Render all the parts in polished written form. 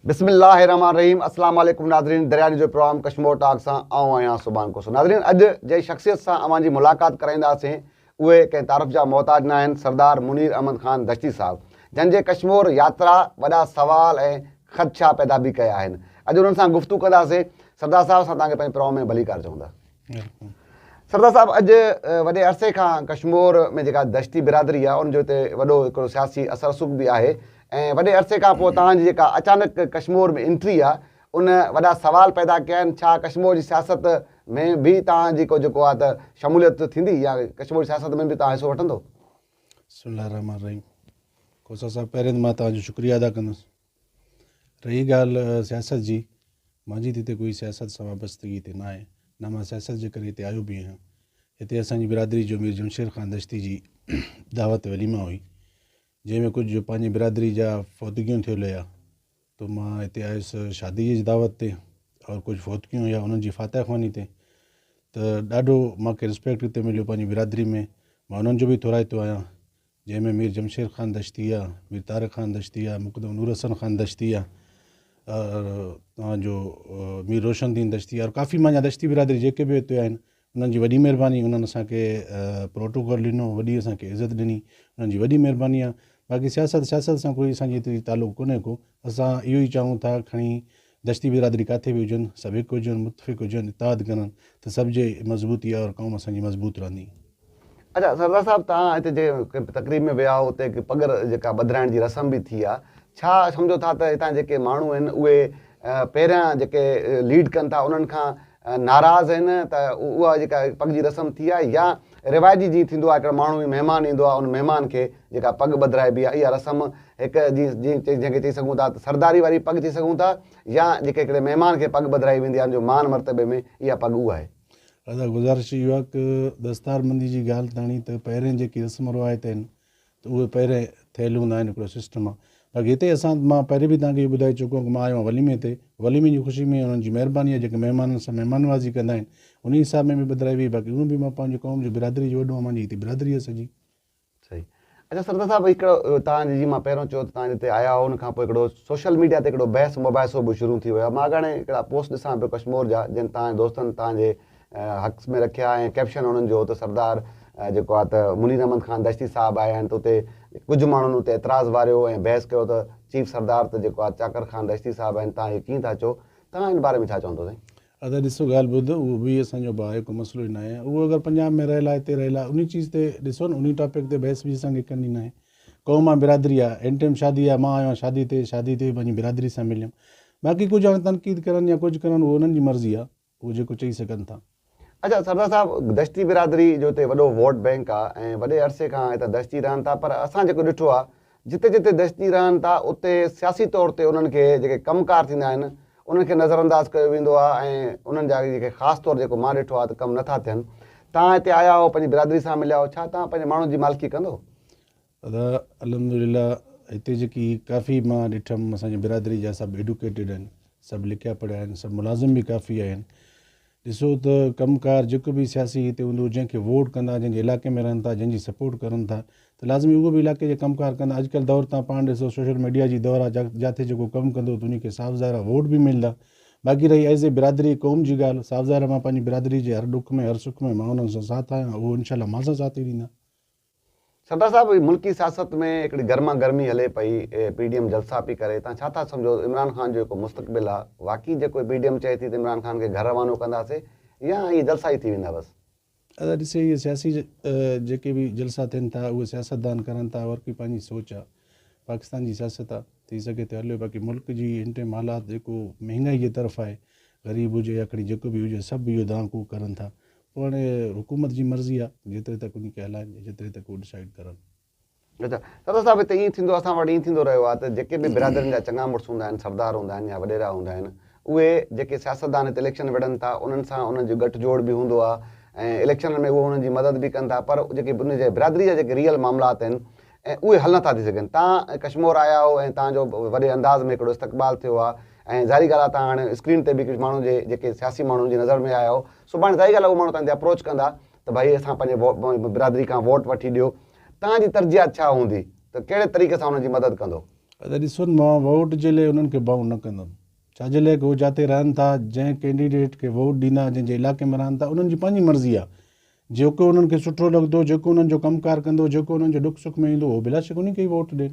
बिस्मिल्लाहिर्रहमानिर्रहीम। अस्सलाम वालेकुम नाज़रीन। दरियानी जो प्रोग्राम क़शमोर टॉक सां आऊं आहियां सुभान कोसो। नाज़रीन, अॼु जंहिं शख़्सियत सां अवांजी मुलाक़ात कराईंदासीं उहे कंहिं तारीफ़ जा मोहताज न आहिनि। सरदार मुनीर अहमद ख़ान दश्ती साहब, जंहिंजे क़शमोर यात्रा वॾा सवाल ऐं ख़दशा पैदा बि कया आहिनि। अॼु उन्हनि सां गुफ़्तगू कंदासीं। सरदार साहब, असां तव्हांखे पंहिंजे प्रोग्राम में भली कार चवंदा। सरदार साहब, अॼु वॾे अरसे खां क़शमोर में जेका दश्ती बिरादरी आहे उनजो हिते वॾो हिकिड़ो सियासी असर रसूख़ बि आहे ऐं वॾे अरसे खां पोइ तव्हांजी जेका अचानक कश्मीर में एंट्री आहे उन वॾा सवाल पैदा कया आहिनि। छा कश्मीर जी सियासत में बि तव्हांजी को जेको आहे त शमूलियत थींदी या कश्मीर जी सियासत में बि तव्हां हिसो वठंदो? बिस्मिल्लाहिर्रहमानिर्रहीम। कोसा साहब, पहिरें त मां तव्हांजो शुक्रिया अदा कंदुसि। रही ॻाल्हि सियासत जी, मुंहिंजी त हिते कोई सियासत सां वाबस्तगी हिते न आहे, न मां सियासत जे करे हिते आयो बि आहियां। हिते असांजी बिरादरी जो मीर जमशेद ख़ान दश्ती जी दावत वलीमा हुई, जंहिंमें कुझु पंहिंजी बिरादरी जा फ़ौतगियूं थियल हुया, त मां हिते आयुसि शादी जी दावत ते और कुझु फ़ौतगियूं हुया उन्हनि जी फातह ख़्वानी ते। त ॾाढो मूंखे रिस्पेक्ट हिते मिलियो पंहिंजी बिरादरी में। मां उन्हनि जो बि थोराइतो आहियां, जंहिंमें मीर जमशेद ख़ान दश्ती आहे, मीर तारिक ख़ान दश्ती आहे, मुक़दम नूर हसन ख़ान दश्ती आहे, और तव्हांजो मीर रोशनदीन दश्ती आहे, और काफ़ी मुंहिंजा दश्ती बिरादरी जेके बि हिते आहिनि उन्हनि जी वॾी महिरबानी। उन्हनि असांखे प्रोटोकॉल ॾिनो, वॾी असांखे इज़त ॾिनी, उन्हनि जी वॾी महिरबानी आहे। बाक़ी सियासत सां कोई असांजी हिते तालुक़ु कोन्हे को। असां इहो ई चाहियूं था खणी दश्ती बिरादरी किथे बि हुजनि, सभु हिकु हुजनि, मुतफ़िक़ हुजनि, इताद कनि, त सभ जे मज़बूती आहे और क़ौम असांजी मज़बूत रहंदी। अच्छा सरदार साहब, तव्हां हिते जे तक़रीब में विया हो, उते पगर जेका बदिराइण जी रस्म बि थी आहे। छा सम्झो था त हितां जेके माण्हू आहिनि उहे पहिरियां जेके लीड कनि था उन्हनि खां नाराज़ आहिनि त उहा जेका पग जी रस्म थी आहे, या रिवायती जीअं थींदो आहे हिकिड़ो माण्हू महिमान ईंदो आहे उन महिमान खे जेका पग बदिराइबी आहे, इहा रस्म हिकु जीअं जंहिंखे चई सघूं था त सरदारी वारी पग चई सघूं था, या जेके हिकिड़े महिमान खे पग बदिराई वेंदी आहे जो मान मर्तबे में इहा पग उहा आहे? दादा, गुज़ारिश इहो आहे की दस्तारबंदी जी ॻाल्हि ताणी त पहिरें जेकी रस्म रिवायत आहिनि त उहे पहिरें थियल हूंदा आहिनि, हिकिड़ो सिस्टम आहे। बाक़ी हिते मां पहिरीं बि तव्हांखे इहो ॿुधाए चुको आहियां की मां आयो आहियां वलीमे ते। वलीमे जी ख़ुशी में उन्हनि जी महिरबानी आहे, जेके महिमाननि सां महिमानवाज़ी कंदा आहिनि उन हिसाब में बि बदिराई हुई। बाक़ी उहो बि मां पंहिंजी क़ौम जी बिरादरी जो वॾो आहे, मुंहिंजी हिते बिरादरी आहे सॼी। सही। अच्छा सरदार साहब, हिकिड़ो तव्हांजी जीअं मां पहिरियों चयो त तव्हां हिते आया हो, उन खां पोइ हिकिड़ो सोशल मीडिया ते हिकिड़ो बहस मुबाहिसो बि शुरू थी वियो आहे। मां हाणे हिकिड़ा पोस्ट ॾिसां पियो कश्मीर जा, जिन तव्हांजे दोस्तनि तव्हांजे हक़ में रखिया ऐं कैप्शन उन्हनि जो त सरदार जेको आहे त मुनीर अहमद ख़ान दश्ती साहब आया आहिनि, त उते कुझु माण्हुनि उते एतिराज़ वारियो ऐं बहस कयो त चीफ सरदार त जेको आहे चाकर ख़ान दश्ती साहब आहिनि, तव्हां इहे कीअं था चओ? तव्हां हिन बारे में छा चवंदो साईं? अदा ॾिसो, ॻाल्हि ॿुध, उहो बि असांजो भाउ आहे, को मसइलो ई न आहे। उहो अगरि पंजाब में रहियल आहे, हिते रहियल आहे, उन चीज़ ते ॾिसो न, उन टॉपिक ते बहस बि असांखे करणी न आहे। क़ौम आहे, बिरादरी आहे, एन टाइम शादी आहे, मां आयो आहियां शादी ते पंहिंजी बिरादरी सां मिलियुमि। बाक़ी कुझु हाणे तनक़ीद करनि या कुझु करनि, उहो उन्हनि जी मर्ज़ी आहे, उहो जेको चई सघनि था। अच्छा सरदार साहब, दश्ती बिरादरी जो हिते वॾो वोट बैंक आहे ऐं वॾे अरसे खां हिते दश्ती रहनि था, पर असां जेको ॾिठो आहे जिते जिते दश्ती रहनि था उते सियासी तौर ते उन्हनि खे जेके कमकार थींदा आहिनि उन्हनि खे नज़रअंदाज़ कयो वेंदो आहे ऐं उन्हनि जा जेके ख़ासि तौर जेको मां ॾिठो आहे त कमु नथा थियनि। तव्हां हिते आया हो, पंहिंजी बिरादरी सां मिलिया हो, छा तव्हां पंहिंजे माण्हुनि जी मालिकी कंदो? दादा अल्हम्दुलिल्लाह, हिते जेकी काफ़ी मां ॾिठमि, असांजी बिरादरी जा सभु एडुकेटेड आहिनि, सभु लिखिया पढ़िया आहिनि, सभु मुलाज़िम बि काफ़ी आहिनि। ॾिसो त कमकार जेको बि सियासी हिते हूंदो, जंहिंखे वोट कंदा, जंहिंजे इलाइक़े में रहनि था, जंहिंजी सपोर्ट करनि था, त लाज़मी उहो बि इलाइक़े जे कमकार कंदा। अॼुकल्ह दौर तव्हां पाण ॾिसो, सोशल मीडिया जी दौर आहे, जिते जेको कमु कंदो त उनखे साफ़ ज़ाहिर वोट बि मिलंदा। बाक़ी रही एज़ ए बिरादरी क़ौम जी ॻाल्हि, साफ़ ज़ाहिर मां पंहिंजी बिरादरी जे हर ॾुख में हर सुख में मां उन्हनि सां साथ आहियां, उहो इनशाला मां सां साथ ई ॾींदा। सरदार साहब, मुल्की सियासत में हिकिड़ी गर्मा गर्मी हले पई, PDM जलसा पई करे, तव्हां छा था सम्झो इमरान ख़ान जो जेको मुस्तक़बिल आहे, वाक़ई जेको PDM चए थी त इमरान ख़ान खे घर रवानो कंदासीं या इहे जलसा ई थी वेंदा बसि? अदा ॾिसे, इहे सियासी जेके बि जलसा थियनि था उहे सियासतदान करनि था, और की पंहिंजी सोच आहे। पाकिस्तान जी सियासत आहे, थी सघे त हलियो। बाक़ी मुल्क जी हिन टाइम हालात जेको महांगाई जे तरफ़ आहे, ग़रीब हुजे या खणी जेको बि हुजे, सभु इहो दांकू करनि था। पोइ हाणे हुकूमत जी मर्ज़ी आहे, जेतिरे तक उनखे हलाइनि, जेतिरे तक उहो डिसाइड करनि। अच्छा सरदार साहब, हिते ईअं थींदो, असां वटि ईअं थींदो रहियो आहे त जेके बि बिरादरियुनि जा चङा मुड़ुस हूंदा आहिनि, सरदार हूंदा आहिनि या वॾेरा हूंदा आहिनि, उहे जेके सियासतदान हिते इलेक्शन विढ़नि था उन्हनि सां उन्हनि जो गठजोड़ बि हूंदो आहे ऐं इलेक्शन में उहे उन्हनि जी मदद बि कनि था, पर जेके उनजे बिरादरी जा जेके रियल मामलात आहिनि ऐं उहे हल नथा थी सघनि। तव्हां कश्मीर आया हो ऐं तव्हांजो वॾे अंदाज़ में हिकिड़ो इस्तक़बाल थियो आहे ऐं ज़ाहिरी ॻाल्हि आहे तव्हां हाणे स्क्रीन ते बि कुझु माण्हू जेके सियासी माण्हुनि जी नज़र में आया हो, सुभाणे ज़ाहिरी ॻाल्हि आहे उहो माण्हू तव्हांखे अप्रोच कंदा त भई असां पंहिंजे बिरादरी खां वोट वठी ॾियो, तव्हांजी तरजीहात छा हूंदी, त कहिड़े तरीक़े सां हुनजी मदद कंदो? त ॾिसो मां वोट जे लाइ उन्हनि खे बाउंड न कंदुमि छाजे लाइ उहे जिते रहनि था जंहिं कैंडिडेट खे वोट ॾींदा जंहिंजे इलाइक़े में रहनि था उन्हनि जी पंहिंजी मर्ज़ी आहे जेको उन्हनि खे सुठो लॻंदो जेको उन्हनि जो कमकार कंदो जेको उन्हनि जो दुख सुख में ईंदो उहो बिला शक उन खे ई वोट ॾियनि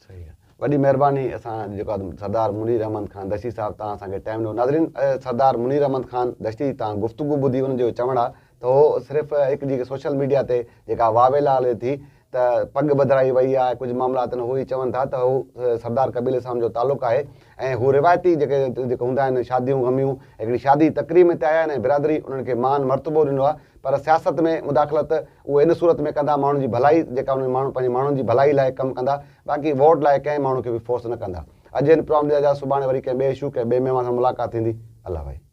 सही आहे वॾी महिरबानी असां जेको आहे सरदार मुनीर अहमद ख़ान दश्ती साहिबु तव्हां असांखे टाइम ॾिनो नाज़रीन सरदार मुनीर अहमद ख़ान दश्ती तव्हां गुफ़्तगू ॿुधी उन्हनि जो चवणु आहे त उहो सिर्फ़ु हिकु जेकी सोशल मीडिया ते जेका वावेला हले थी त पग बदिराई वई आहे कुझु मामलात आहिनि उहे ई चवनि था त हू सरदार कबीले सां जो तालुक़ु आहे ऐं हू रिवायती जेके हूंदा आहिनि शादियूं गमियूं हिकिड़ी शादी तक़रीब में ते आया आहिनि ऐं बिरादरी उन्हनि खे मान मर्तबो ॾिनो आहे पर सियासत में मुदाख़लत उहे इन सूरत में कंदा माण्हुनि जी भलाई जेका उन्हनि माण्हू पंहिंजे माण्हुनि जी भलाई लाइ कमु कंदा बाक़ी वोट लाइ कंहिं माण्हू खे बि फोर्स न कंदा अॼु हिन प्रोग्राम जे सुभाणे वरी कंहिं ॿिए इशू कंहिं ॿिए महिमान सां मुलाक़ात थींदी अलाह भाई